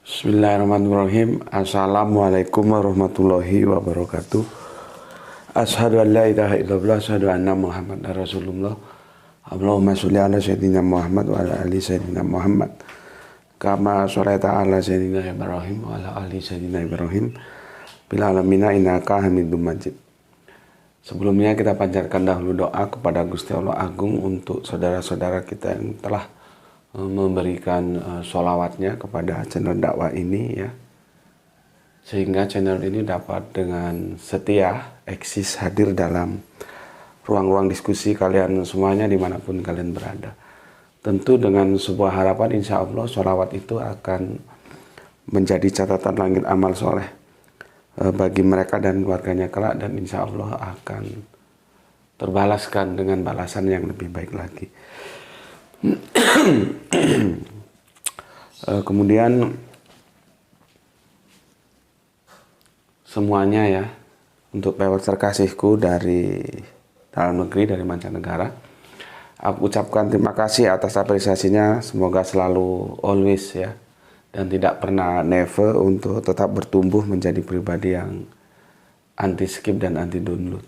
Bismillahirrahmanirrahim. Assalamualaikum warahmatullahi wabarakatuh. Asyhadu an la ilaha illallah, asyhadu anna Muhammadar Rasulullah. Allahumma sholli ala sayyidina Muhammad wa ala ali sayyidina Muhammad. Kama sholaita ala sayyidina Ibrahim wa ala ali sayyidina Ibrahim. Bil alamina innaka Hamidum Majid. Sebelumnya kita panjatkan dahulu doa kepada Gusti Allah Agung untuk saudara-saudara kita yang telah memberikan sholawatnya kepada channel dakwah ini ya, sehingga channel ini dapat dengan setia eksis hadir dalam ruang-ruang diskusi kalian semuanya dimanapun kalian berada. Tentu dengan sebuah harapan insya Allah sholawat itu akan menjadi catatan langit amal soleh bagi mereka dan keluarganya kelak, dan insya Allah akan terbalaskan dengan balasan yang lebih baik lagi. Kemudian semuanya ya, untuk pewarta terkasihku dari dalam negeri, dari mancanegara, aku ucapkan terima kasih atas apresiasinya. Semoga selalu always ya, dan tidak pernah never untuk tetap bertumbuh menjadi pribadi yang anti skip dan anti download.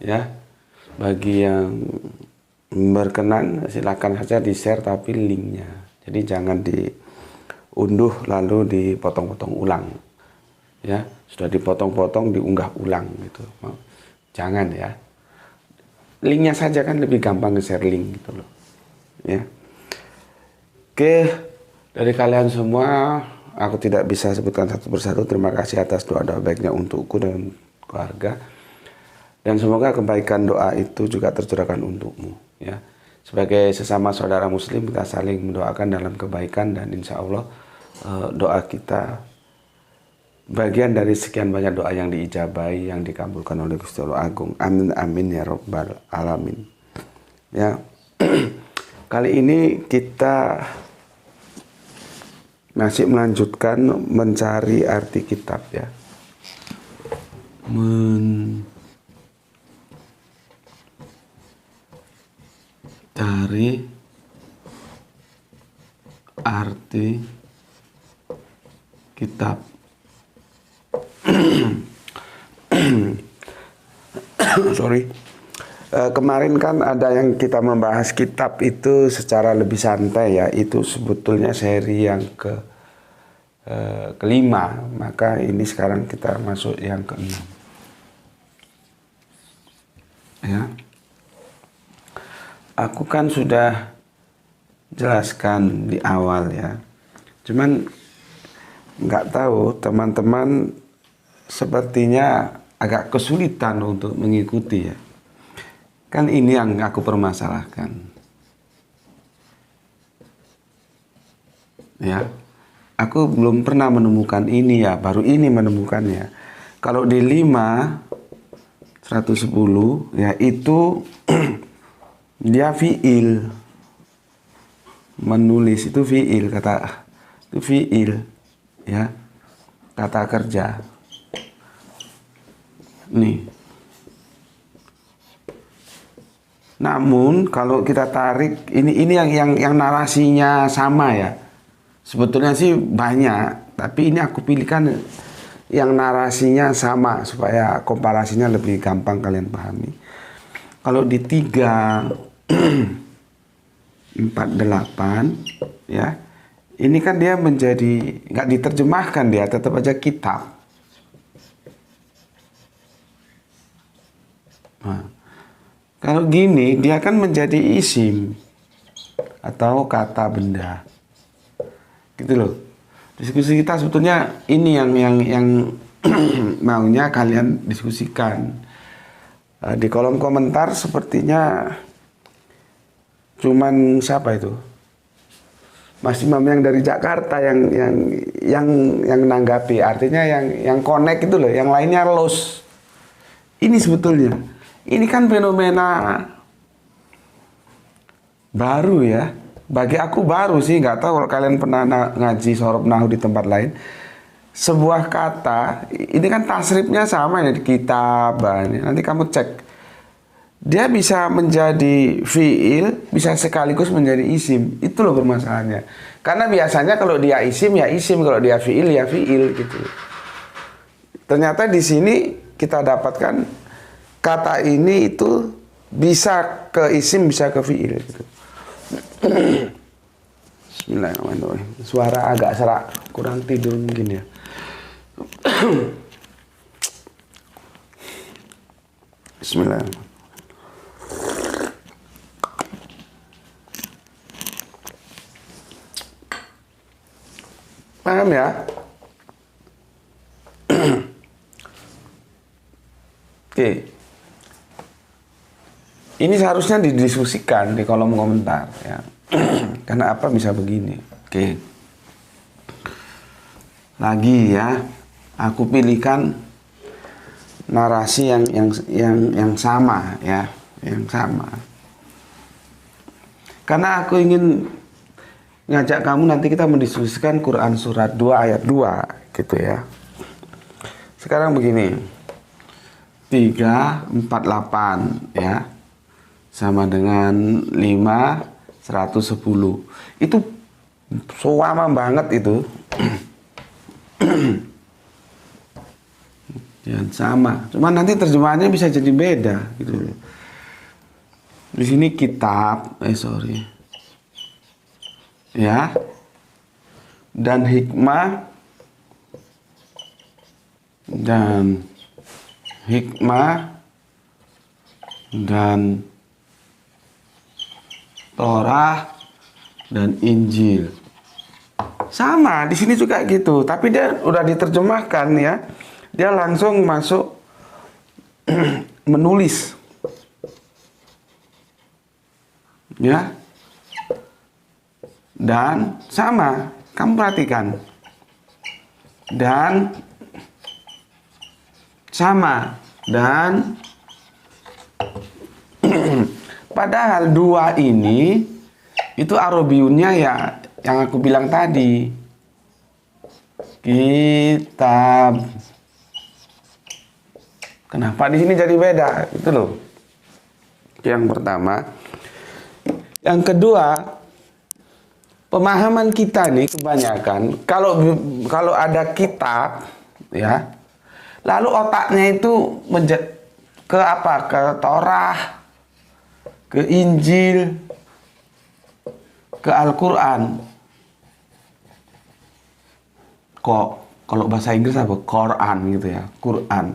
Ya, bagi yang berkenan silakan saja di share, tapi linknya jadi jangan diunduh lalu dipotong-potong ulang ya, sudah dipotong-potong diunggah ulang gitu, jangan ya, linknya saja kan lebih gampang nge-share link gitu loh ya. Oke, dari kalian semua aku tidak bisa sebutkan satu persatu. Terima kasih atas doa-doa baiknya untukku dan keluarga, dan semoga kebaikan doa itu juga tercurahkan untukmu ya. Sebagai sesama saudara muslim kita saling mendoakan dalam kebaikan, dan insya Allah doa kita bagian dari sekian banyak doa yang diijabahi, yang dikabulkan oleh Gusti Allah Agung. Amin amin ya rabbal alamin ya. Kali ini kita masih melanjutkan mencari arti kitab ya, dari arti kitab. Sorry. Kemarin kan ada yang kita membahas kitab itu secara lebih santai ya. Itu sebetulnya seri yang kelima. Maka ini sekarang kita masuk yang keenam. Ya. Aku kan sudah jelaskan di awal ya, cuman nggak tahu teman-teman sepertinya agak kesulitan untuk mengikuti ya. Kan ini yang aku permasalahkan ya. Aku belum pernah menemukan ini ya, baru ini menemukannya. Kalau di 5.110 ya itu dia fiil, menulis itu fiil, kata itu fiil ya, kata kerja nih. Namun kalau kita tarik ini yang narasinya sama ya, sebetulnya sih banyak, tapi ini aku pilihkan yang narasinya sama supaya komparasinya lebih gampang kalian pahami. Kalau di 348 ya, ini kan dia menjadi nggak diterjemahkan, dia tetap aja kitab. Nah, kalau gini dia kan menjadi isim atau kata benda, gitu loh. Diskusi kita sebetulnya ini yang maunya kalian diskusikan. Di kolom komentar sepertinya cuman siapa itu, Mas Imam yang dari Jakarta yang menanggapi, artinya yang connect itu loh, yang lainnya lost. Ini sebetulnya ini kan fenomena baru ya, bagi aku baru sih, nggak tahu kalau kalian pernah ngaji sorob nahu di tempat lain. Sebuah kata ini kan tasrifnya sama ya di kitab, nanti kamu cek, dia bisa menjadi fiil, bisa sekaligus menjadi isim. Itu loh permasalahannya. Karena biasanya kalau dia isim ya isim, kalau dia fiil ya fiil gitu. Ternyata di sini kita dapatkan kata ini itu bisa ke isim, bisa ke fiil gitu. Bismillahirrahmanirrahim. Suara agak serak, kurang tidur mungkin ya. Bismillahirrahmanirrahim. Paham ya? Oke. Ini seharusnya didiskusikan di kolom komentar ya. Karena apa bisa begini? Oke. Lagi ya, aku pilihkan narasi yang sama ya, yang sama. Karena aku ingin ngajak kamu nanti kita mendiskusikan Quran surat 2 ayat 2 gitu ya. Sekarang begini. 348 ya. Sama dengan 5 110. Itu sama banget itu. Dan sama. Cuma nanti terjemahannya bisa jadi beda gitu. Di sini kitab, ya, dan hikmah dan Torah dan Injil. Sama, di sini juga gitu, tapi dia udah diterjemahkan ya. Dia langsung masuk menulis. Ya. Dan sama, kamu perhatikan. Dan sama, dan padahal 2 ini itu Arabiunnya ya yang aku bilang tadi. Kitab. Kenapa di sini jadi beda? Itu loh. Yang pertama. Yang kedua, pemahaman kita nih kebanyakan kalau ada kitab ya, lalu otaknya itu ke apa? Ke Torah, ke Injil, ke Al-Quran. Kok kalau bahasa Inggris apa? Quran gitu ya, Quran.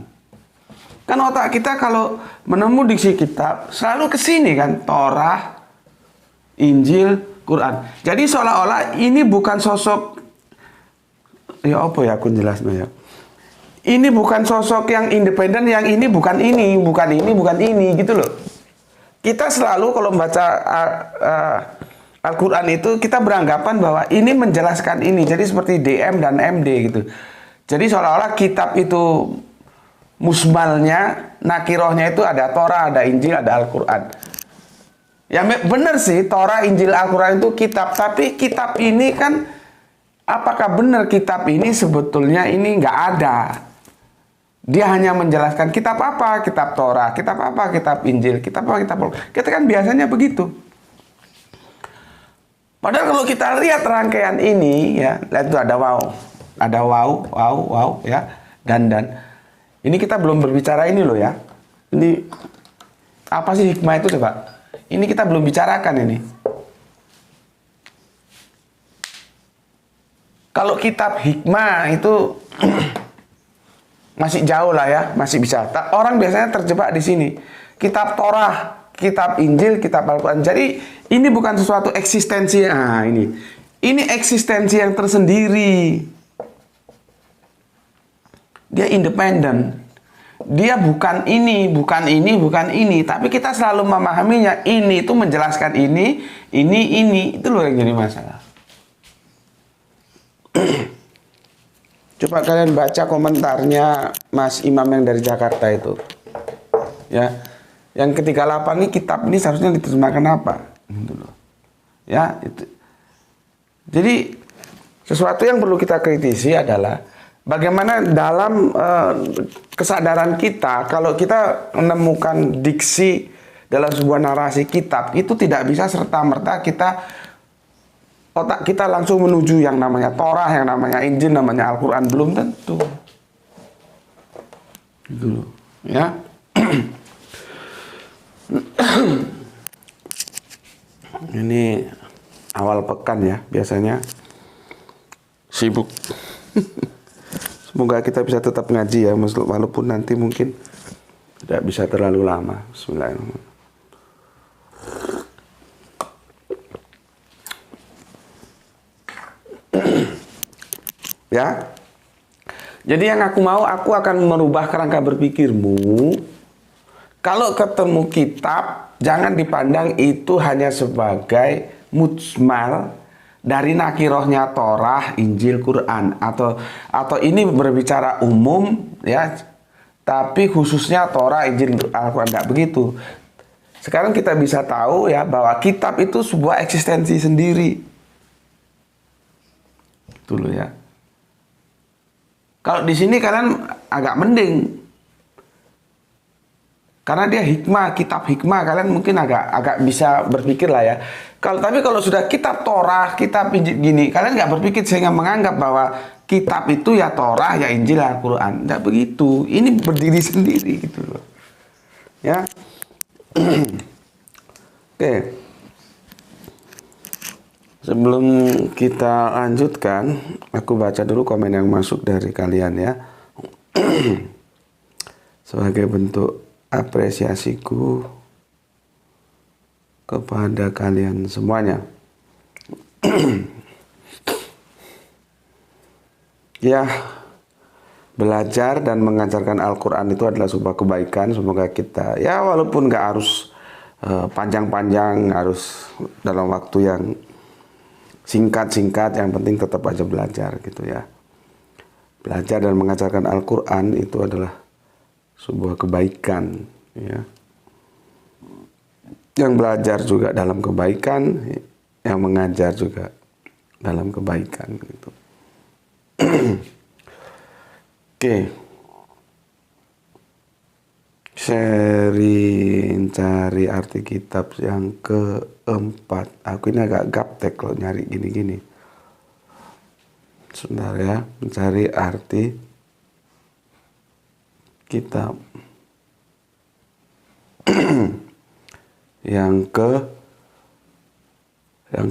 Kan otak kita kalau menemu diksi kitab selalu ke sini kan, Torah, Injil, Quran. Jadi seolah-olah ini bukan sosok, ya apa ya aku jelasnya ya. Ini bukan sosok yang independen, yang ini bukan ini, bukan ini, bukan ini gitu loh. Kita selalu kalau membaca Al-Quran itu kita beranggapan bahwa ini menjelaskan ini. Jadi seperti DM dan MD gitu. Jadi seolah-olah kitab itu musmalnya, nakirohnya itu ada Torah, ada Injil, ada Al-Quran. Ya benar sih, Torah, Injil, Al-Quran itu kitab. Tapi kitab ini kan, apakah benar kitab ini sebetulnya ini nggak ada? Dia hanya menjelaskan kitab apa, kitab Torah, kitab apa, kitab Injil, kitab apa, kitab Al-Quran. Kita kan biasanya begitu. Padahal kalau kita lihat rangkaian ini, ya, lihat itu ada wow, ya, dan. Ini kita belum berbicara ini loh ya. Ini apa sih hikmah itu coba? Ini kita belum bicarakan ini. Kalau kitab hikmah itu masih jauh lah ya, masih bisa. Orang biasanya terjebak di sini. Kitab Torah, kitab Injil, kitab Al-Quran. Jadi ini bukan sesuatu eksistensi. Nah, ini eksistensi yang tersendiri. Dia independen. Dia bukan ini, bukan ini, bukan ini. Tapi kita selalu memahaminya. Ini itu menjelaskan ini. Itu loh yang jadi masalah. Coba kalian baca komentarnya Mas Imam yang dari Jakarta itu. Ya. Yang ke-38 ini kitab ini seharusnya diterjemahkan apa? Gitu loh. Ya, itu. Jadi sesuatu yang perlu kita kritisi adalah bagaimana dalam kesadaran kita, kalau kita menemukan diksi dalam sebuah narasi kitab, itu tidak bisa serta-merta kita otak kita langsung menuju yang namanya Torah, yang namanya Injil, namanya Al-Quran. Belum tentu. Gitu loh. Ya. Ini awal pekan ya, biasanya sibuk. Semoga kita bisa tetap ngaji ya, walaupun nanti mungkin tidak bisa terlalu lama. Bismillahirrahmanirrahim. Ya. Jadi yang aku akan merubah kerangka berpikirmu. Kalau ketemu kitab, jangan dipandang itu hanya sebagai mujmal dari nakirohnya Torah, Injil, Quran, atau ini berbicara umum ya, tapi khususnya Torah, Injil, Al-Quran. Enggak begitu. Sekarang kita bisa tahu ya bahwa kitab itu sebuah eksistensi sendiri. Dulu ya. Kalau di sini kalian agak mending, karena dia hikmah, kitab hikmah, kalian mungkin agak bisa berpikir lah ya. Tapi kalau sudah kitab Torah, kitab Injil gini, kalian nggak berpikir sehingga menganggap bahwa kitab itu ya Torah, ya Injil, ya Al-Quran. Nggak begitu. Ini berdiri sendiri gitu loh. Ya. Oke. Sebelum kita lanjutkan, aku baca dulu komen yang masuk dari kalian ya. Sebagai bentuk apresiasiku kepada kalian semuanya. Ya, belajar dan mengajarkan Al-Quran itu adalah sebuah kebaikan. Semoga kita, ya walaupun nggak harus panjang-panjang, harus dalam waktu yang singkat-singkat, yang penting tetap aja belajar gitu ya. Belajar dan mengajarkan Al-Quran itu adalah sebuah kebaikan ya. Yang belajar juga dalam kebaikan, yang mengajar juga dalam kebaikan gitu. Oke. Cari arti kitab yang keempat. Aku ini agak gaptek kalau nyari gini-gini. Sebentar ya, mencari arti kitab yang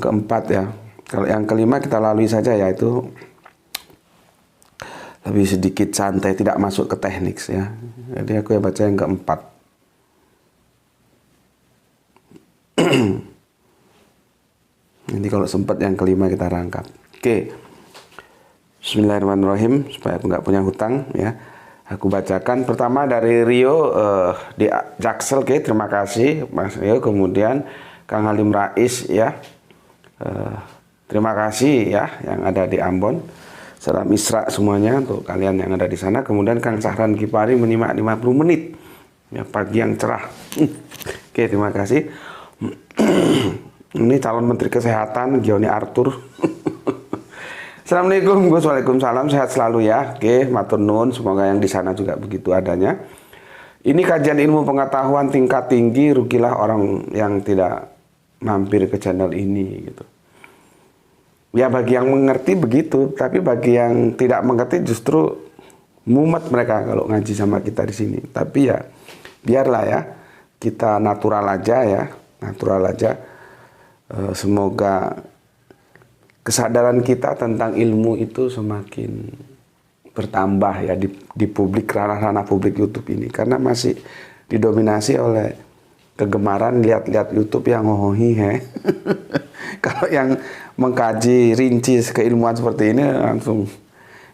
keempat ya. Kalau yang kelima kita lalui saja, yaitu lebih sedikit santai, tidak masuk ke teknik ya. Jadi aku ya baca yang keempat. Nanti kalau sempat yang kelima kita rangkap. Oke. Bismillahirrahmanirrahim, supaya aku nggak punya hutang ya. Aku bacakan pertama dari Rio di Jaksel. Oke, terima kasih Mas Rio. Kemudian Kang Halim Rais ya. Terima kasih ya yang ada di Ambon. Salam Isra semuanya untuk kalian yang ada di sana. Kemudian Kang Sahran Kipari menyimak 50 menit. Ya, pagi yang cerah. Oke, terima kasih. Ini calon Menteri Kesehatan, Gioni Arthur. Assalamualaikum, Gus. Waalaikumsalam. Sehat selalu ya. Oke, matur nuwun. Semoga yang di sana juga begitu adanya. Ini kajian ilmu pengetahuan tingkat tinggi. Rugilah orang yang tidak mampir ke channel ini gitu. Ya bagi yang mengerti begitu, tapi bagi yang tidak mengerti justru mumet mereka kalau ngaji sama kita di sini. Tapi ya biarlah ya, kita natural aja ya, natural aja. Semoga kesadaran kita tentang ilmu itu semakin bertambah ya di publik, ranah-ranah publik YouTube ini, karena masih didominasi oleh kegemaran lihat-lihat YouTube yang hohi he. Kalau yang mengkaji rinci keilmuan seperti ini langsung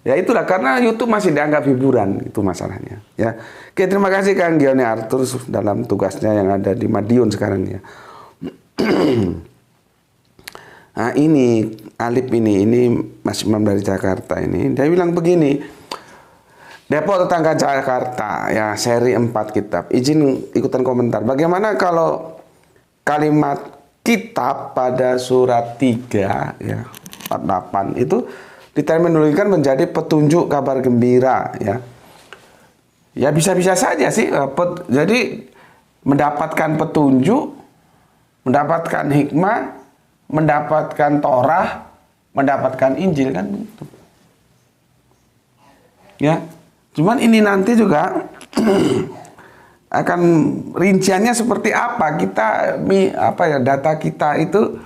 ya itulah, karena YouTube masih dianggap hiburan, itu masalahnya ya. Oke, terima kasih Kang Gioni Arthur dalam tugasnya yang ada di Madiun sekarang ya. Nah ini Alip ini Mas Imam dari Jakarta ini, dia bilang begini, Depok Tetangga Jakarta ya, seri 4 kitab. Izin ikutan komentar. Bagaimana kalau kalimat kitab pada surat 3 ya 48 itu diterminologikan menjadi petunjuk kabar gembira ya. Ya bisa-bisa saja sih. Jadi mendapatkan petunjuk, mendapatkan hikmah, mendapatkan Torah, mendapatkan Injil kan begitu. Ya. Cuman ini nanti juga akan rinciannya seperti apa. Data kita itu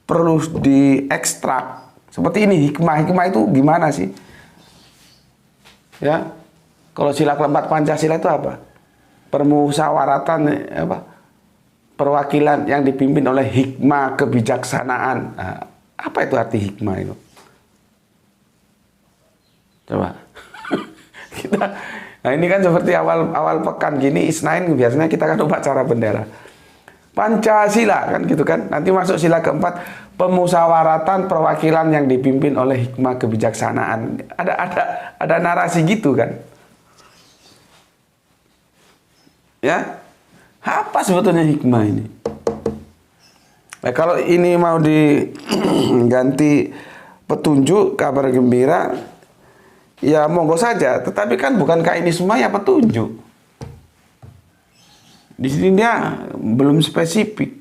perlu diekstrak. Seperti ini hikmah itu gimana sih? Ya. Kalau sila keempat Pancasila itu apa? Permusyawaratan perwakilan yang dipimpin oleh hikmah kebijaksanaan. Nah, apa itu arti hikmah itu? Coba. Nah ini kan seperti awal pekan gini Isnain biasanya kita kan upacara bendera. Pancasila kan gitu kan. Nanti masuk sila keempat pemusyawaratan perwakilan yang dipimpin oleh hikmah kebijaksanaan. Ada narasi gitu kan. Ya, apa sebetulnya hikmah ini? Nah, kalau ini mau diganti petunjuk, kabar gembira, ya monggo saja. Tetapi kan bukankah ini semua ya petunjuk? Di sini dia belum spesifik,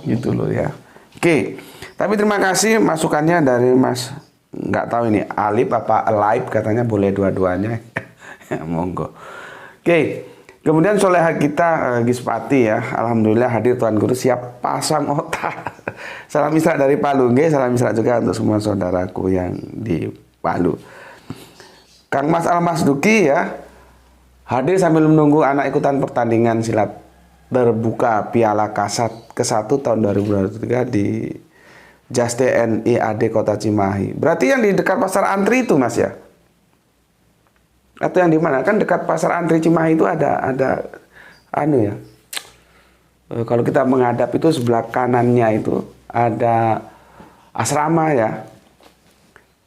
gitu loh ya. Oke, tapi terima kasih masukannya dari Mas. Nggak tahu ini Alip apa Alive, katanya boleh dua-duanya. Monggo. Oke, kemudian soleha kita Gispati ya, alhamdulillah hadir Tuan Guru siap pasang otak. Salam Isra dari Palu, salam Isra juga untuk semua saudaraku yang di Palu. Kang Mas Almas Duki ya, hadir sambil menunggu anak ikutan pertandingan silat terbuka Piala Kasat ke-1 tahun 2023 di JAS TNI AD Kota Cimahi. Berarti yang di dekat Pasar Antri itu Mas ya? Atau yang di mana? Kan dekat Pasar Antri Cimahi itu ada anu ya. Kalau kita menghadap itu sebelah kanannya itu ada asrama ya.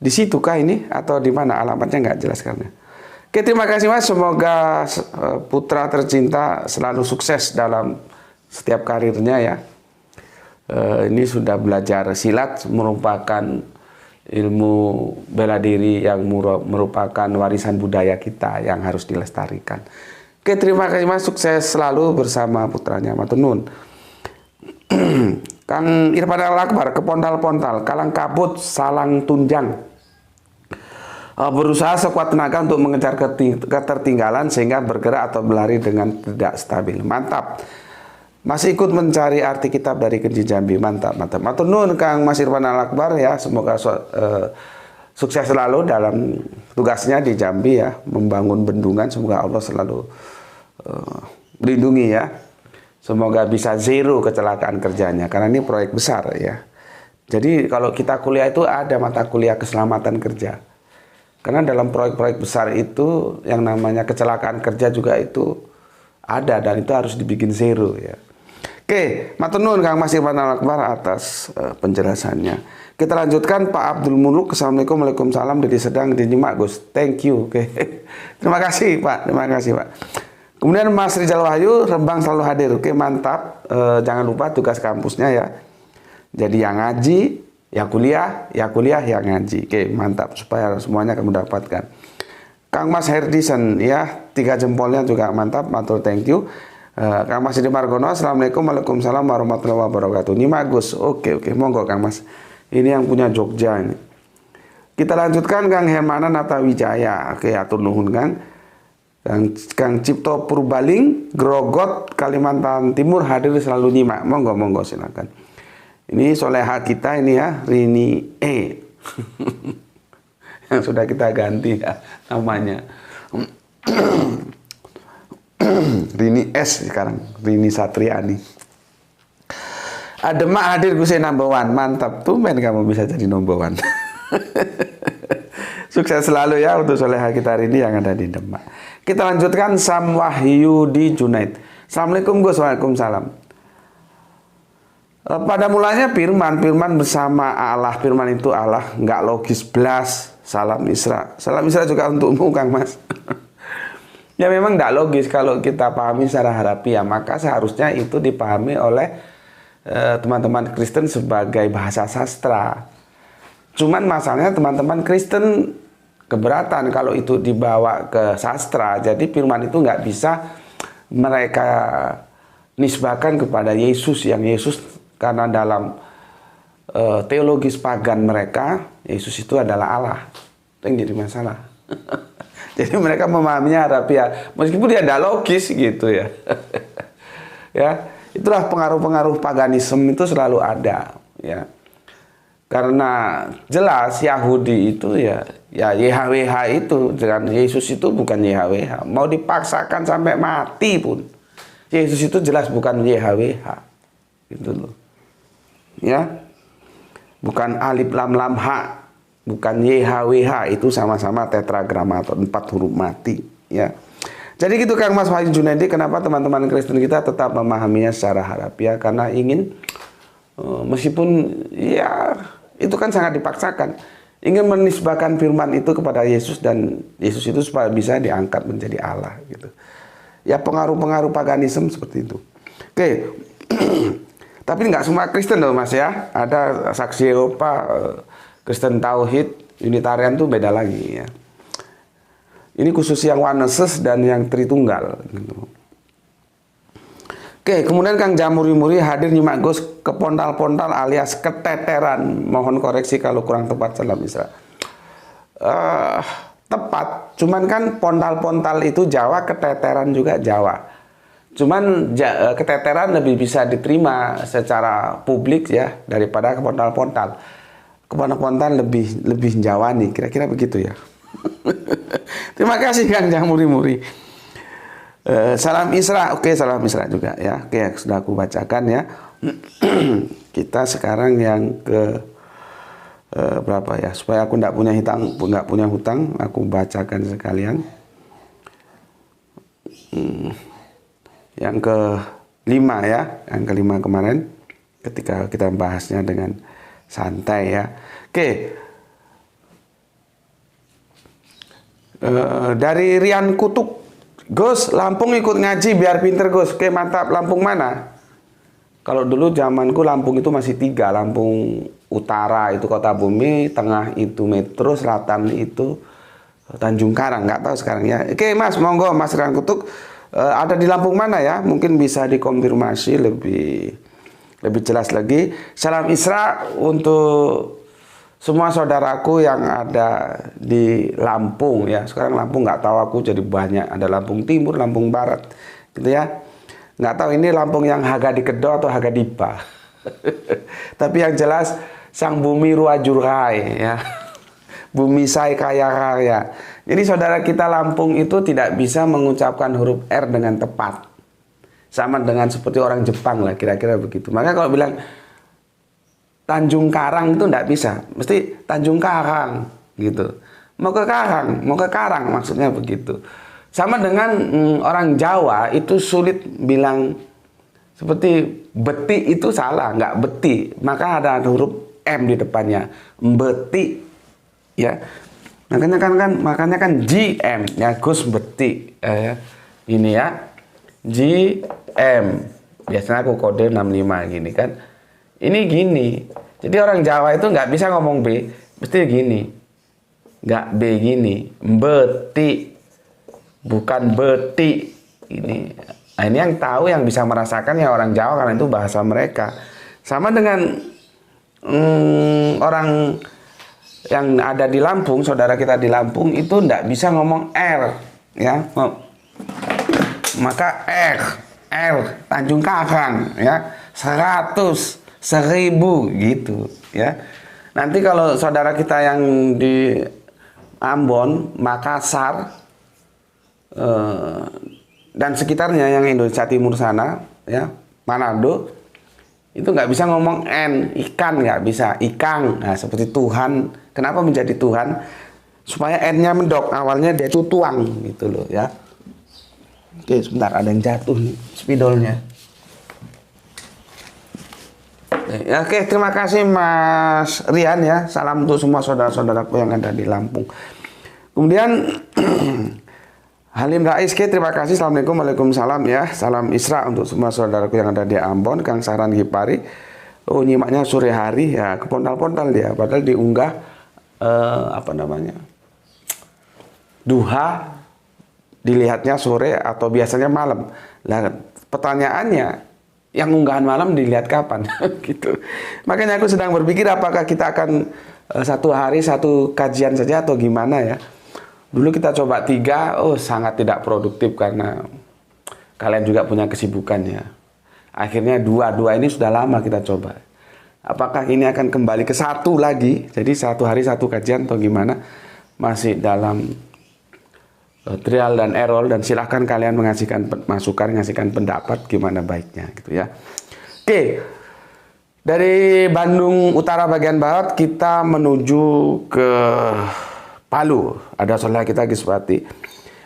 Di situ kah ini atau di mana? Alamatnya nggak jelas karena. Oke, terima kasih Mas. Semoga putra tercinta selalu sukses dalam setiap karirnya ya. Ini sudah belajar silat, merupakan ilmu bela diri yang merupakan warisan budaya kita yang harus dilestarikan. Oke, terima kasih Mas, sukses selalu bersama putranya. Matur nuwun. Kang Irfan Al-Akbar, kepontal-pontal, kalang kabut, salang tunjang. Berusaha sekuat tenaga untuk mengejar ketertinggalan sehingga bergerak atau berlari dengan tidak stabil. Mantap. Masih ikut mencari arti kitab dari Kenji Jambi. Mantap, mantap. Matur nuwun Kang Mas Irfan Al-Akbar ya. Semoga sukses selalu dalam tugasnya di Jambi ya, membangun bendungan. Semoga Allah selalu melindungi ya. Semoga bisa zero kecelakaan kerjanya karena ini proyek besar ya. Jadi kalau kita kuliah itu ada mata kuliah keselamatan kerja. Karena dalam proyek-proyek besar itu yang namanya kecelakaan kerja juga itu ada dan itu harus dibikin zero ya. Oke, matur nuwun Kang Mas Irfan Al-Akbar atas penjelasannya. Kita lanjutkan Pak Abdul Muluk. Assalamualaikum, waalaikumsalam. Dedi sedang dinyimak Gus. Thank you. Oke. Terima kasih Pak. Terima kasih Pak. Kemudian Mas Rizal Wahyu, Rembang selalu hadir. Oke, mantap. Jangan lupa tugas kampusnya ya. Jadi yang ngaji, yang kuliah, yang ngaji. Oke, mantap. Supaya semuanya kamu dapatkan. Kang Mas Herdison ya, 3 jempolnya juga mantap. Matur thank you. Kang Mas Edi Margono, Assalamualaikum, waalaikumsalam warahmatullahi wabarakatuh. Ini Magus. Oke, monggo Kang Mas. Ini yang punya Jogja ini. Kita lanjutkan Kang Hemana Natawijaya. Oke, atur nuhun Kang. Kang Cipto Purbaling, Grogot, Kalimantan Timur hadir selalu nyimak. Monggo silakan. Ini soleha kita ini ya, Rini E. Yang sudah kita ganti ya namanya. Rini S sekarang, Rini Satriani. Demak hadir Gus number one. Mantap, tumben kamu bisa jadi number one. Sukses selalu ya untuk soleha kita hari ini yang ada di Demak. Kita lanjutkan Sam Wahyudi Junaid. Assalamualaikum Gus, waalaikumsalam. Pada mulanya firman bersama Allah. Firman itu Allah, nggak logis belas. Salam Isra. Salam Isra juga untukmu Kang Mas. Ya memang tidak logis kalau kita pahami secara harafiah, maka seharusnya itu dipahami oleh teman-teman Kristen sebagai bahasa sastra. Cuman masalahnya teman-teman Kristen keberatan kalau itu dibawa ke sastra. Jadi firman itu nggak bisa mereka nisbahkan kepada Yesus, yang Yesus Karena dalam teologis pagan mereka, Yesus itu adalah Allah. Itu yang jadi masalah. Jadi mereka memahaminya harafiah, meskipun dia tidak logis gitu ya. Ya, itulah pengaruh-pengaruh paganisme itu selalu ada, ya. Karena jelas Yahudi itu ya YHWH itu dengan Yesus itu bukan YHWH. Mau dipaksakan sampai mati pun Yesus itu jelas bukan YHWH. Gitu loh. Ya. Bukan alif lam lam ha, bukan YHWH, itu sama-sama tetragramaton, 4 huruf mati, ya. Jadi gitu Kang Mas Wahyu Junaidi, kenapa teman-teman Kristen kita tetap memahaminya secara harafiah, karena ingin meskipun ya itu kan sangat dipaksakan, ingin menisbahkan firman itu kepada Yesus, dan Yesus itu supaya bisa diangkat menjadi Allah gitu. Ya, pengaruh-pengaruh paganisme seperti itu. Oke. Tapi nggak semua Kristen loh Mas ya. Ada Saksi Yehova, Kristen Tauhid, Unitarian tuh beda lagi ya. Ini khusus yang Oneness dan yang Tritunggal gitu. Oke, kemudian Kang Jamuri-muri hadir nyimak Gus kepontal-pontal alias keteteran. Mohon koreksi kalau kurang tepat, salam Isra. Tepat, cuman kan pontal-pontal itu Jawa, keteteran juga Jawa. Cuman keteteran lebih bisa diterima secara publik ya daripada kepontal-pontal. Kepontal-pontal lebih Jawani, kira-kira begitu ya. Terima kasih Kang Jamuri-muri. Salam Isra, oke, salam Isra juga ya. Oke, sudah aku bacakan ya. Kita sekarang yang ke berapa ya? Supaya aku nggak punya hutang, aku bacakan sekalian. Yang ke-5 ya, yang ke-5 kemarin ketika kita bahasnya dengan santai ya. Oke. Dari Rian Kutuk, Gus, Lampung ikut ngaji biar pinter Gus. Oke, mantap. Lampung mana? Kalau dulu zamanku Lampung itu masih 3. Lampung Utara itu Kota Bumi, Tengah itu Metro, Selatan itu Tanjung Karang. Nggak tahu sekarang ya. Oke Mas, monggo Mas Rian Kutuk. Ada di Lampung mana ya? Mungkin bisa dikonfirmasi lebih jelas lagi. Salam Isra untuk semua saudaraku yang ada di Lampung ya. Sekarang Lampung nggak tahu, aku jadi banyak. Ada Lampung Timur, Lampung Barat, gitu ya. Nggak tahu ini Lampung yang Hagadikedho atau Hagadipa. Tapi yang jelas sang bumi ruajurhai ya. Bumi sai kaya raya. Jadi saudara kita Lampung itu tidak bisa mengucapkan huruf R dengan tepat. Sama dengan seperti orang Jepang lah, kira-kira begitu. Maka kalau bilang Tanjung Karang itu tidak bisa. Mesti Tanjung Karang gitu. Mau ke Karang maksudnya begitu. Sama dengan orang Jawa itu sulit bilang seperti beti itu salah, nggak beti. Maka ada huruf M di depannya. Beti. Ya. Makanya kan GM ya, Gus Beti ya. Ini ya. GM. Biasanya aku kode 65 gini kan. Ini gini. Jadi orang Jawa itu nggak bisa ngomong B, mesti gini. Nggak B gini. Beti. Bukan beti. Ini. Nah, ini yang tahu, yang bisa merasakan ya orang Jawa karena itu bahasa mereka. Sama dengan orang yang ada di Lampung, saudara kita di Lampung itu nggak bisa ngomong R, ya. Maka R, Tanjung Karang, ya, 100, 1000 gitu, ya. Nanti kalau saudara kita yang di Ambon, Makassar, dan sekitarnya yang Indonesia Timur sana, ya, Manado, itu nggak bisa ngomong N, ikan nggak bisa, ikang, nah seperti Tuhan. Kenapa menjadi Tuhan? Supaya N-nya mendok, awalnya dia itu tuang gitu loh ya. Oke, sebentar, ada yang jatuh nih spidolnya. Oke, terima kasih Mas Rian ya. Salam untuk semua saudara-saudaraku yang ada di Lampung. Kemudian Halim Rais, terima kasih. Assalamualaikum, waalaikumsalam ya. Salam Isra untuk semua saudaraku yang ada di Ambon. Kang Saran Gipari, oh nyimaknya sore hari ya, kepontal-pontal dia. Padahal diunggah duha, dilihatnya sore atau biasanya malam. Nah, pertanyaannya, yang unggahan malam dilihat kapan gitu. Makanya aku sedang berpikir apakah kita akan satu hari satu kajian saja atau gimana ya. Dulu kita coba 3, sangat tidak produktif karena kalian juga punya kesibukan ya. Akhirnya 2 ini sudah lama kita coba. Apakah ini akan kembali ke 1 lagi? Jadi 1 hari 1 kajian atau gimana? Masih dalam trial dan error, dan silahkan kalian mengasihkan masukan, mengasihkan pendapat gimana baiknya gitu ya. Oke. Dari Bandung Utara bagian barat kita menuju ke Palu. Ada saudara kita Giswati.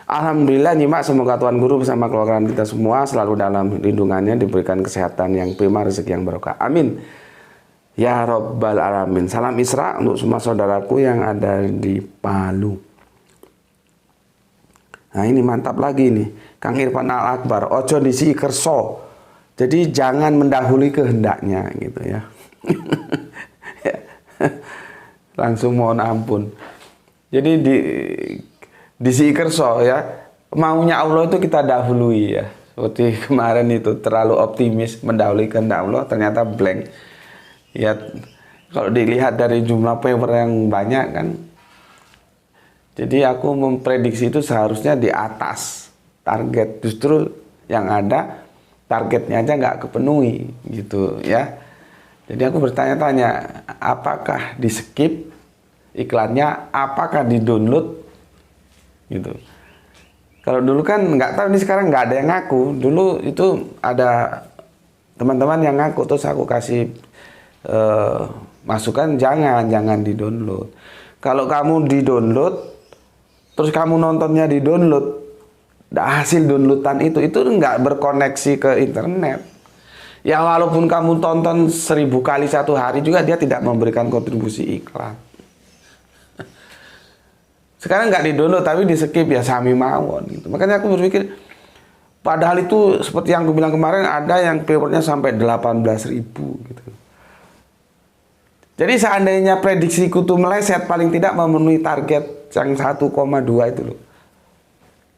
Alhamdulillah nyimak, semoga Tuhan Guru bersama keluarga kita semua selalu dalam lindungannya, diberikan kesehatan yang prima, rezeki yang barokah. Amin. Ya Rabbal Alamin. Salam Isra untuk semua saudaraku yang ada di Palu. Nah ini mantap lagi nih. Kang Irfan Al-Akbar. Ojo disi kerso. Jadi jangan mendahului kehendaknya gitu ya. Langsung mohon ampun. Jadi disi kerso ya. Maunya Allah itu kita dahului ya. Seperti kemarin itu terlalu optimis mendahului kehendak Allah, ternyata blank. Ya, kalau dilihat dari jumlah paper yang banyak kan, jadi aku memprediksi itu seharusnya di atas target. Justru yang ada targetnya aja nggak kepenuhi gitu ya. Jadi aku bertanya-tanya, apakah di skip iklannya, apakah di download gitu. Kalau dulu kan nggak tahu, ini sekarang nggak ada yang ngaku. Dulu itu ada teman-teman yang ngaku, terus aku kasih masukan jangan di download. Kalau kamu di download terus kamu nontonnya di download, hasil downloadan itu nggak berkoneksi ke internet ya, walaupun kamu tonton 1000 kali 1 hari juga dia tidak memberikan kontribusi iklan. Sekarang nggak di download tapi di skip ya, sami mawon gitu. Makanya aku berpikir, padahal itu seperti yang aku bilang kemarin, ada yang papernya sampai 18.000 gitu. Jadi seandainya prediksiku tuh meleset, paling tidak memenuhi target yang 1,2 itu loh.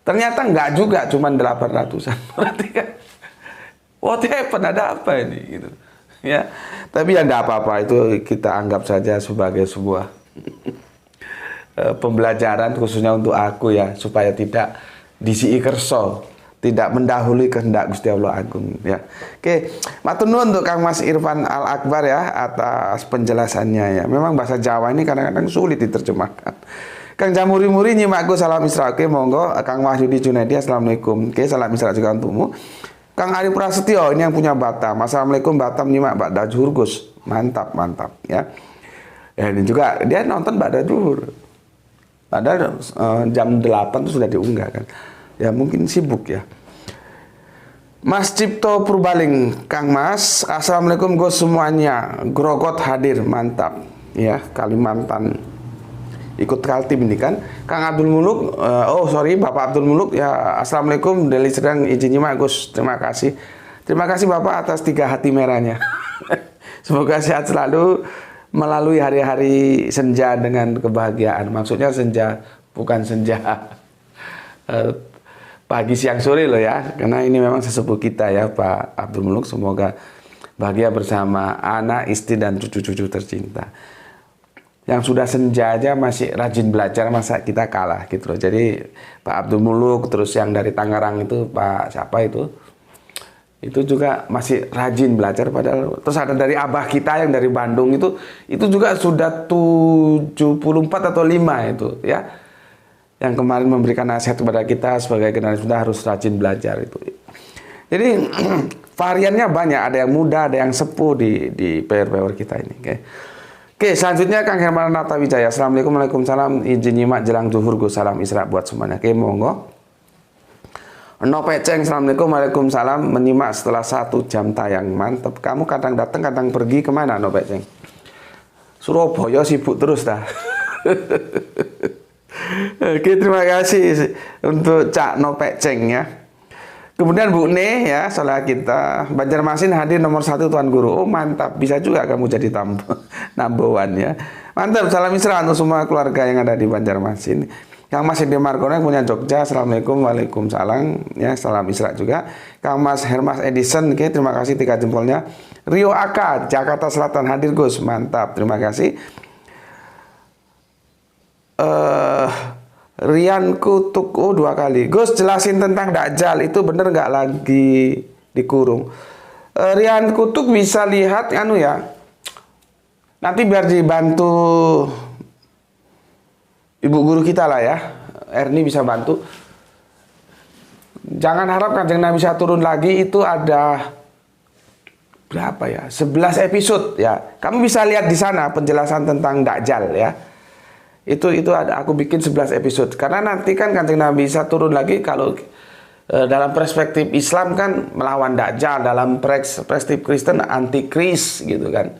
Ternyata enggak juga, cuma 800-an. Berarti kan, what happened, ada apa ini gitu. Ya. Tapi ya enggak apa-apa, itu kita anggap saja sebagai sebuah pembelajaran khususnya untuk aku ya, supaya tidak disi kerso, tidak mendahului kehendak Gusti Allah Agung ya. Oke, matur nuwun untuk Kang Mas Irfan Al-Akbar ya atas penjelasannya ya. Memang bahasa Jawa ini kadang-kadang sulit diterjemahkan. Kang Jamuri-muri nyimakku, salam Isra. Oke, monggo. Kang Wahyudi Junaidi, assalamualaikum. Oke, salam Isra juga untukmu. Kang Ari Prasetyo ini yang punya Batam. Assalamualaikum Batam, nyimak Ba'da Zuhur Gus. Mantap ya. Ya ini juga dia nonton Ba'da Zuhur. Padahal jam 8 itu sudah diunggah kan. Ya mungkin sibuk ya. Mas Cipto Purbaling, Kang Mas, assalamualaikum Gus semuanya. Grogot hadir, mantap. Ya, Kalimantan ikut Kaltim ini kan. Kang Abdul Muluk, Bapak Abdul Muluk ya, assalamualaikum. Deli sedang izin nyimak Gus, terima kasih. Terima kasih Bapak atas 3 hati merahnya. Semoga sehat selalu melalui hari-hari senja dengan kebahagiaan. Maksudnya senja, bukan senja pagi siang sore loh ya, karena ini memang sesepuh kita ya Pak Abdul Muluk. Semoga bahagia bersama anak, istri dan cucu-cucu tercinta. Yang sudah senja aja masih rajin belajar, masa kita kalah gitu loh. Jadi Pak Abdul Muluk, terus yang dari Tangerang itu Pak siapa itu juga masih rajin belajar. Padahal terus ada dari abah kita yang dari Bandung itu juga sudah 74 atau 5 itu ya, yang kemarin memberikan nasihat kepada kita sebagai generasi muda harus rajin belajar itu. Jadi variannya banyak, ada yang muda, ada yang sepuh di PR kita ini. Oke, selanjutnya Kang Herman Nata Wijaya. Assalamualaikum, waalaikumsalam. Izin nyimak jelang zuhur Gus, salam Isra buat semuanya. Oke, monggo. No Peceng, assalamualaikum, waalaikumsalam. Menyimak setelah 1 jam tayang, mantep. Kamu kadang datang, kadang pergi, kemana No Peceng? Surabaya sibuk terus dah. Oke, terima kasih untuk Cak No Peceng ya. Kemudian Bu Ne ya, salah kita. Banjarmasin hadir nomor 1 Tuan Guru. Oh mantap, bisa juga kamu jadi number one ya. Mantap, salam Isra untuk semua keluarga yang ada di Banjarmasin. Kang Mas Edi Margono yang punya Jogja, assalamualaikum, waalaikumsalam, ya salam Isra juga. Kang Mas Hermas Edison, oke, terima kasih 3 jempolnya. Rio Aka, Jakarta Selatan hadir Gus, mantap, terima kasih. Rian Kutuk 2 kali. Gus jelasin tentang Dajjal itu bener nggak lagi dikurung? Rian Kutuk bisa lihat anu ya. Nanti biar dibantu ibu guru kita lah ya, Erni bisa bantu. Jangan harap Kanjeng Nabi bisa turun lagi, itu ada berapa ya? 11 episode ya. Kamu bisa lihat di sana penjelasan tentang Dajjal ya. Itu ada, aku bikin 11 episode. Karena nanti kan Kanjeng Nabi bisa turun lagi kalau dalam perspektif Islam kan melawan Dajjal, dalam perspektif Kristen antikris gitu kan.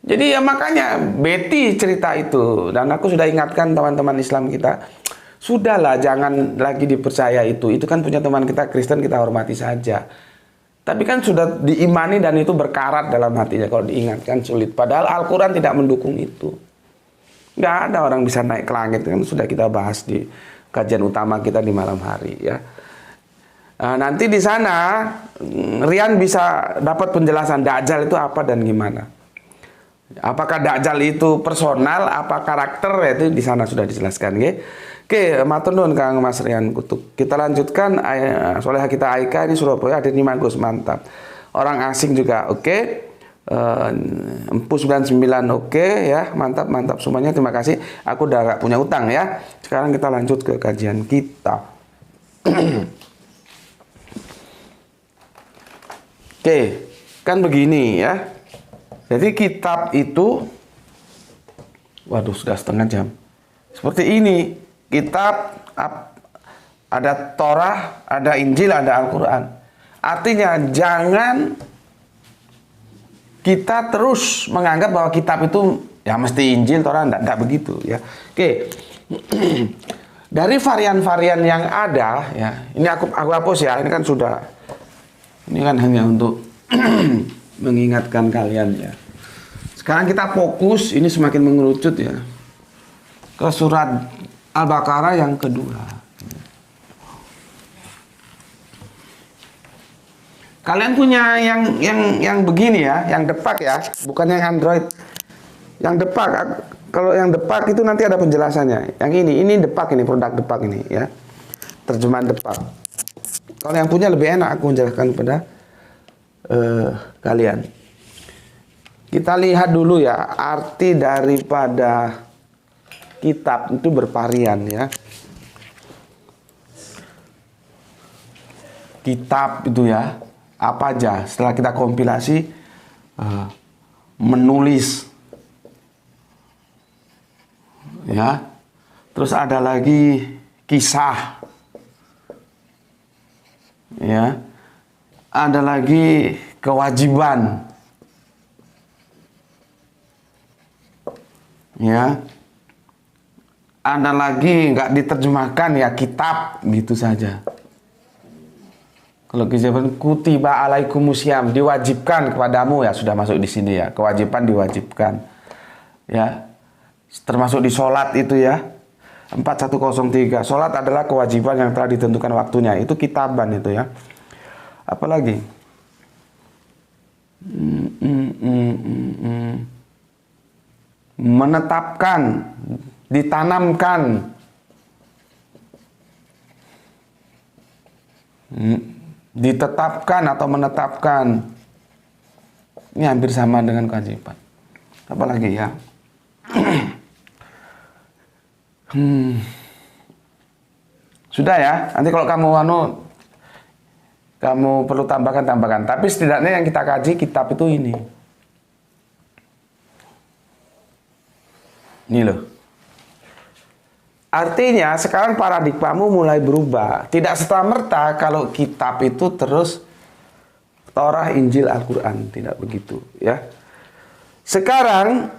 Jadi ya makanya Betty cerita itu, dan aku sudah ingatkan teman-teman Islam kita, sudahlah jangan lagi dipercaya itu kan punya teman kita Kristen, kita hormati saja. Tapi kan sudah diimani dan itu berkarat dalam hatinya, kalau diingatkan sulit. Padahal Al-Quran tidak mendukung itu. Nggak ada orang bisa naik ke langit, kan sudah kita bahas di kajian utama kita di malam hari ya. Nah, nanti di sana Rian bisa dapat penjelasan Dajjal itu apa dan gimana. Apakah Dajjal itu personal, apa karakter, itu di sana sudah dijelaskan, nggih. Oke, matur nuwun Kang Mas Rian Kutuk. Kita lanjutkan, soalnya kita Aika ini Surabaya ada 5 Gus, mantap. Orang asing juga oke. Empu 99 oke ya, mantap semuanya, terima kasih. Aku udah gak punya utang ya. Sekarang kita lanjut ke kajian kita. Oke, kan begini ya. Jadi kitab itu, waduh sudah setengah jam. Seperti ini, kitab ada Torah, ada Injil, ada Al-Quran. Artinya jangan kita terus menganggap bahwa kitab itu ya mesti Injil, Torah, enggak begitu ya. Oke. Dari varian-varian yang ada ya, ini aku hapus ya, ini kan sudah, ini kan hanya untuk mengingatkan kalian ya. Sekarang kita fokus, ini semakin mengerucut ya, ke surat Al-Baqarah yang kedua. Kalian punya yang begini ya, yang depak ya, bukan yang Android. Yang depak, kalau yang depak itu nanti ada penjelasannya. Yang ini depak, ini produk depak ini ya, terjemahan depak. Kalau yang punya lebih enak aku menjelaskan kepada kalian. Kita lihat dulu ya arti daripada kitab itu bervarian ya. Kitab itu ya apa aja, setelah kita kompilasi menulis ya, terus ada lagi kisah ya, ada lagi kewajiban ya, ada lagi nggak diterjemahkan ya kitab gitu saja. Kalau kewajiban kutiba alaikumusiyam, diwajibkan kepadamu, ya sudah masuk di sini ya, kewajiban diwajibkan ya, termasuk di sholat itu ya, 4103, sholat adalah kewajiban yang telah ditentukan waktunya, itu kitaban itu ya. Apalagi menetapkan, ditanamkan, ditetapkan atau menetapkan, ini hampir sama dengan kewajiban. Apalagi ya, sudah ya, nanti kalau kamu perlu tambahkan, tapi setidaknya yang kita kaji kitab itu ini loh. Artinya sekarang paradigmamu mulai berubah. Tidak serta-merta kalau kitab itu terus Torah, Injil, Al-Quran, tidak begitu ya. Sekarang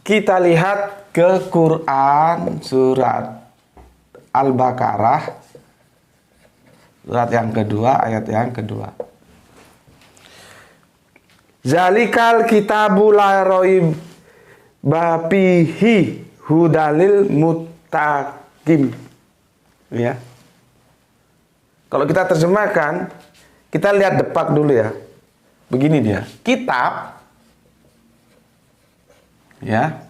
kita lihat ke Quran surat Al-Baqarah surat yang kedua, ayat yang kedua. Zalikal kitabu la raiba fihi hudalil mustaqim. Ya. Kalau kita terjemahkan, kita lihat depak dulu ya. Begini dia. Kitab. Ya.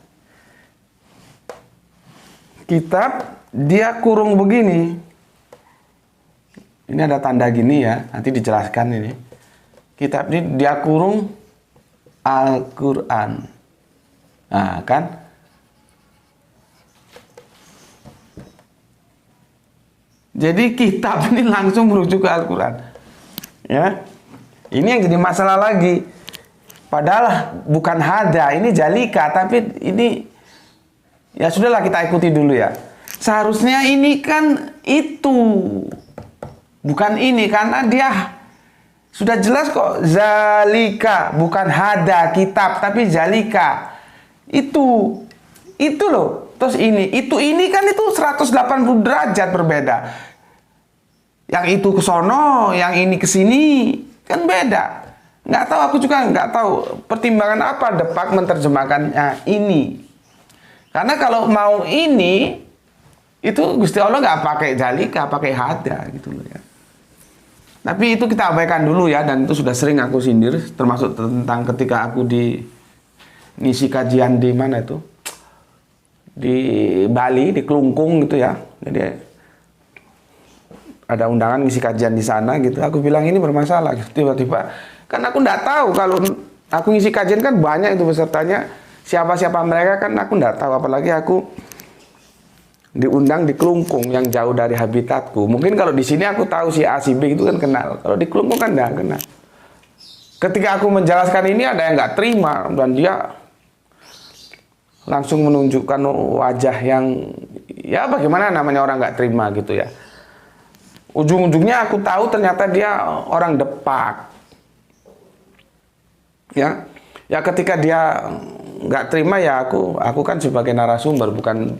Kitab dia kurung begini. Ini ada tanda gini ya. Nanti dijelaskan ini. Kitab ini dia kurung Al-Quran. Nah, kan? Jadi kitab ini langsung merujuk ke Al-Quran. Ya. Ini yang jadi masalah lagi. Padahal bukan hada, ini jalika, tapi ini ya sudahlah, kita ikuti dulu ya. Seharusnya ini kan itu. Bukan ini, karena dia sudah jelas kok, zalika, bukan hada kitab, tapi zalika. Itu loh. Terus ini kan itu 180 derajat berbeda. Yang itu ke sono, yang ini ke sini, kan beda. Nggak tahu, aku juga nggak tahu pertimbangan apa Depak menerjemahkannya ini. Karena kalau mau ini, itu Gusti Allah nggak pakai zalika, pakai hada gitu loh ya. Tapi itu kita abaikan dulu ya, dan itu sudah sering aku sindir, termasuk tentang ketika aku ngisi kajian di mana itu, di Bali, di Kelungkung gitu ya. Jadi ada undangan ngisi kajian di sana gitu. Aku bilang ini bermasalah gitu. Tiba-tiba, kan aku nggak tahu, kalau aku ngisi kajian kan banyak itu pesertanya, siapa-siapa mereka kan aku nggak tahu, apalagi aku diundang di Kelungkung yang jauh dari habitatku. Mungkin kalau di sini aku tahu si A si B itu kan kenal. Kalau di Kelungkung kan nggak kenal. Ketika aku menjelaskan ini ada yang nggak terima, dan dia langsung menunjukkan wajah yang ya bagaimana namanya orang nggak terima gitu ya. Ujung-ujungnya aku tahu ternyata dia orang Depak. Ya ketika dia nggak terima ya aku kan sebagai narasumber, bukan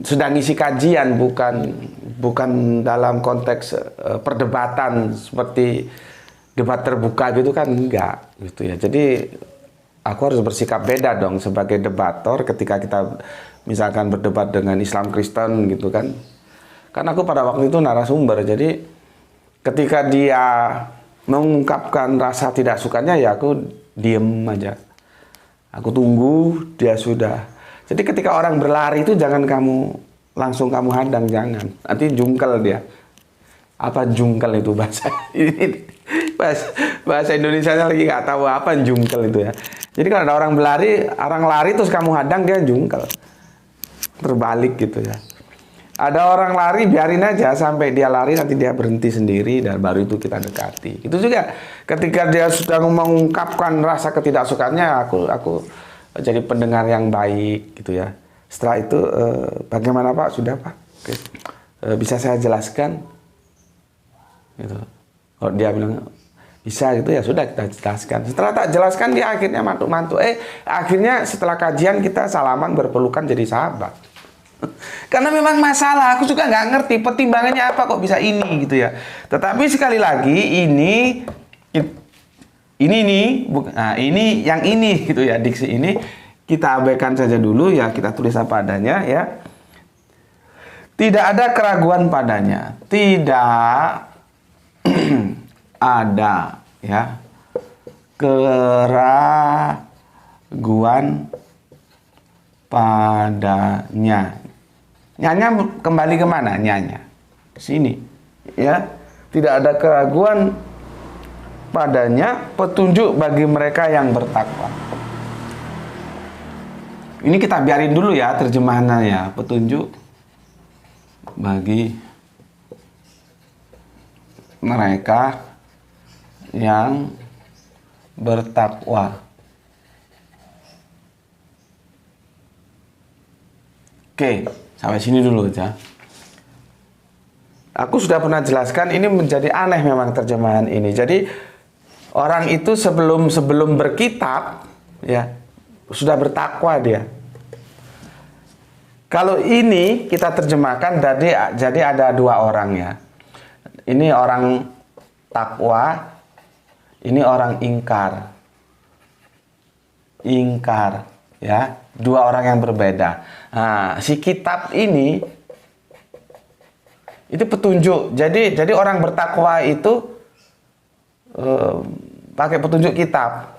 sedang ngisi kajian, bukan dalam konteks perdebatan seperti debat terbuka gitu kan, enggak gitu ya. Jadi aku harus bersikap beda dong sebagai debator ketika kita misalkan berdebat dengan Islam Kristen gitu kan. Karena aku pada waktu itu narasumber, jadi ketika dia mengungkapkan rasa tidak sukanya ya aku diem aja. Aku tunggu dia sudah. Jadi ketika orang berlari itu jangan langsung kamu hadang, jangan. Nanti jungkel dia. Apa jungkel itu bahasa? Bahasa Indonesianya lagi nggak tahu apa jungkel itu ya. Jadi kalau ada orang lari terus kamu hadang, dia jungkel. Terbalik gitu ya. Ada orang lari, biarin aja sampai dia lari, nanti dia berhenti sendiri dan baru itu kita dekati. Itu juga ketika dia sudah mengungkapkan rasa ketidaksukaannya, aku jadi pendengar yang baik gitu ya. Setelah itu bagaimana Pak? Sudah Pak? Oke. Bisa saya jelaskan? Gitu. Kalau dia bilang bisa gitu ya sudah, kita jelaskan. Setelah tak jelaskan dia akhirnya mantuk-mantuk. Akhirnya setelah kajian kita salaman, berpelukan jadi sahabat. Karena memang masalah, aku juga nggak ngerti pertimbangannya apa kok bisa ini gitu ya. Tetapi sekali lagi ini yang ini gitu ya, diksi ini kita abaikan saja dulu ya, kita tulis apa adanya ya. Tidak ada keraguan padanya, tidak ada ya keraguan padanya. Nyanya kembali kemana? Nyanya sini ya. Tidak ada keraguan padanya, petunjuk bagi mereka yang bertakwa. Ini kita biarin dulu ya terjemahannya ya. Petunjuk bagi mereka yang bertakwa. Oke, sampai sini dulu aja. Aku sudah pernah jelaskan, ini menjadi aneh memang terjemahan ini. Jadi orang itu sebelum berkitab ya sudah bertakwa dia. Kalau ini kita terjemahkan jadi ada dua orang ya. Ini orang takwa, ini orang ingkar. Ingkar. Ya, dua orang yang berbeda. Nah, si kitab ini itu petunjuk. Jadi orang bertakwa itu pakai petunjuk kitab.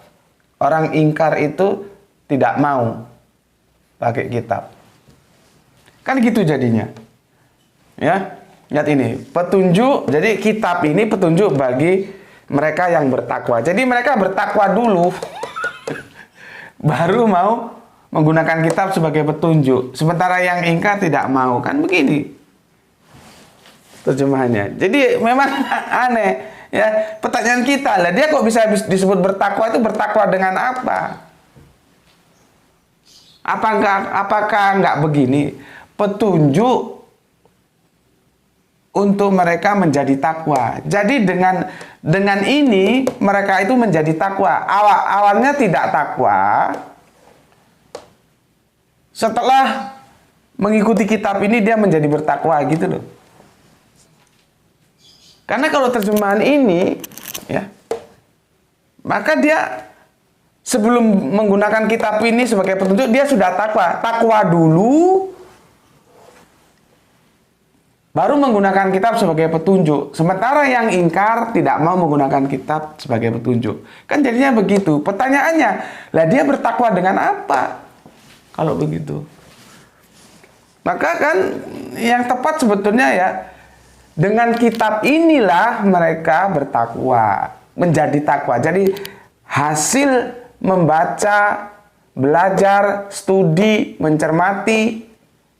Orang ingkar itu tidak mau pakai kitab. Kan gitu jadinya. Ya, lihat ini, petunjuk. Jadi kitab ini petunjuk bagi mereka yang bertakwa. Jadi mereka bertakwa dulu baru mau menggunakan kitab sebagai petunjuk. Sementara yang ingkar tidak mau. Kan begini terjemahannya. Jadi memang aneh. Ya, pertanyaan kita lah, dia kok bisa disebut bertakwa, itu bertakwa dengan apa? Apakah nggak begini? Petunjuk untuk mereka menjadi takwa. Jadi dengan ini mereka itu menjadi takwa. Awalnya tidak takwa. Setelah mengikuti kitab ini dia menjadi bertakwa gitu loh. Karena kalau terjemahan ini, ya, maka dia sebelum menggunakan kitab ini sebagai petunjuk, dia sudah takwa. Takwa dulu, baru menggunakan kitab sebagai petunjuk. Sementara yang ingkar tidak mau menggunakan kitab sebagai petunjuk. Kan jadinya begitu. Pertanyaannya, lah dia bertakwa dengan apa? Kalau begitu. Maka kan yang tepat sebetulnya ya, dengan kitab inilah mereka bertakwa, menjadi takwa. Jadi hasil membaca, belajar, studi, mencermati,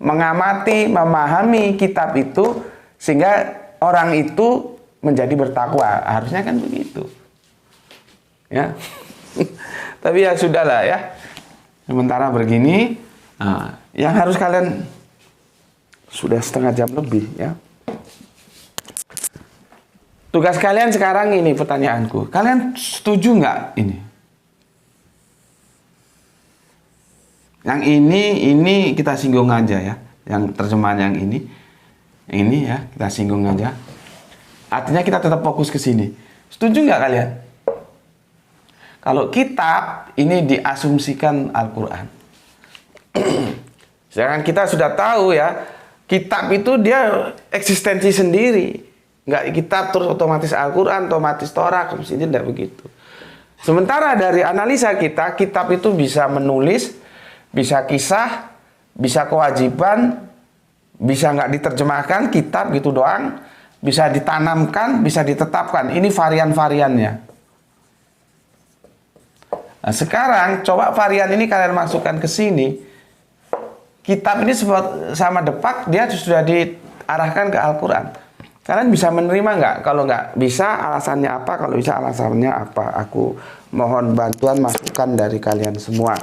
mengamati, memahami kitab itu, sehingga orang itu menjadi bertakwa. Harusnya kan begitu. Ya. Tapi ya sudahlah ya. Sementara begini, yang harus kalian, sudah setengah jam lebih ya. Tugas kalian sekarang ini, pertanyaanku. Kalian setuju nggak ini? Yang ini kita singgung aja ya. Yang terjemahan yang ini ya, kita singgung aja. Artinya kita tetap fokus ke sini. Setuju nggak kalian? Kalau kitab ini diasumsikan Al-Quran. Sedangkan kita sudah tahu ya, kitab itu dia eksistensi sendiri. Nggak kitab terus otomatis Al-Quran, otomatis Torah, mestinya tidak begitu. Sementara dari analisa kita, kitab itu bisa menulis, bisa kisah, bisa kewajiban, bisa nggak diterjemahkan, kitab gitu doang, bisa ditanamkan, bisa ditetapkan. Ini varian-variannya. Nah, sekarang coba varian ini kalian masukkan ke sini. Kitab ini sama depak, dia sudah diarahkan ke Al-Quran. Kalian bisa menerima nggak? Kalau nggak bisa, alasannya apa? Kalau bisa, alasannya apa? Aku mohon bantuan masukan dari kalian semua,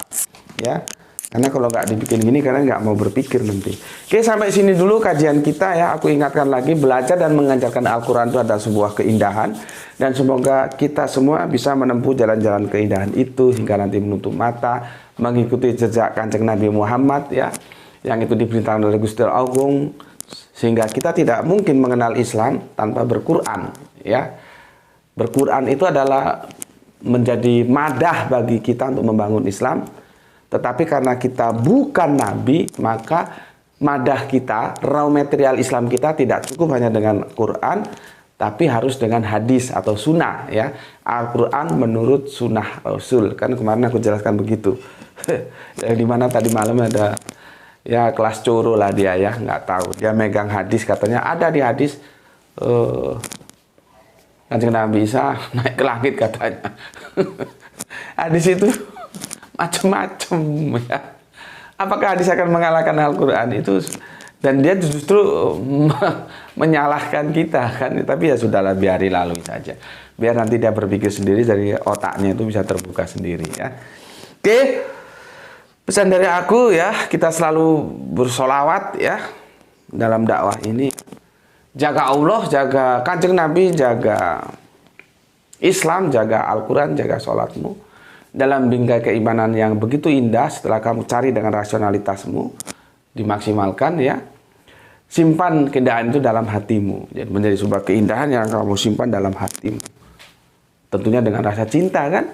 ya. Karena kalau nggak dibikin gini, kalian nggak mau berpikir nanti. Oke, sampai sini dulu kajian kita ya. Aku ingatkan lagi, belajar dan mengajarkan Al-Quran itu adalah sebuah keindahan. Dan semoga kita semua bisa menempuh jalan-jalan keindahan itu hingga nanti menutup mata, mengikuti jejak Kanjeng Nabi Muhammad ya, yang itu diperintahkan oleh Gusti Agung. Sehingga kita tidak mungkin mengenal Islam tanpa berquran ya. Berquran itu adalah menjadi madah bagi kita untuk membangun Islam. Tetapi karena kita bukan nabi, maka madah kita, raw material Islam kita tidak cukup hanya dengan Quran, tapi harus dengan hadis atau sunnah ya. Al-Quran menurut sunnah Rasul. Kan kemarin aku jelaskan begitu. Di mana tadi malam ada ya kelas coro lah dia ya, nggak tahu. Dia megang hadis, katanya ada di hadis Kanjeng Nabi Isa naik ke langit katanya. Hadis itu macam-macam ya. Apakah hadis akan mengalahkan Al-Quran itu? Dan dia justru menyalahkan kita kan. Tapi ya sudahlah, biari lalu saja. Biar nanti dia berpikir sendiri, dari otaknya itu bisa terbuka sendiri ya. Oke. Pesan dari aku ya, kita selalu bersolawat ya dalam dakwah ini. Jaga Allah, jaga Kanjeng Nabi, jaga Islam, jaga Al-Quran, jaga sholatmu. Dalam bingkai keimanan yang begitu indah, setelah kamu cari dengan rasionalitasmu, dimaksimalkan ya. Simpan keindahan itu dalam hatimu. Jadi menjadi sebuah keindahan yang kamu simpan dalam hatimu. Tentunya dengan rasa cinta kan.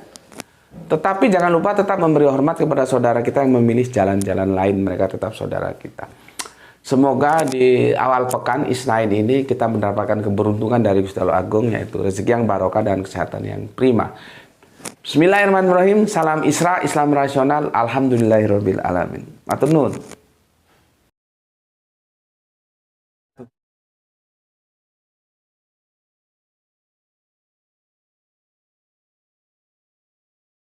Tetapi jangan lupa tetap memberi hormat kepada saudara kita yang memilih jalan-jalan lain, mereka tetap saudara kita. Semoga di awal pekan Isnin ini kita mendapatkan keberuntungan dari Gusti Allah Agung, yaitu rezeki yang barokah dan kesehatan yang prima. Bismillahirrahmanirrahim. Salam Isra, Islam rasional. Alhamdulillahirabbil alamin. Matur nuwun.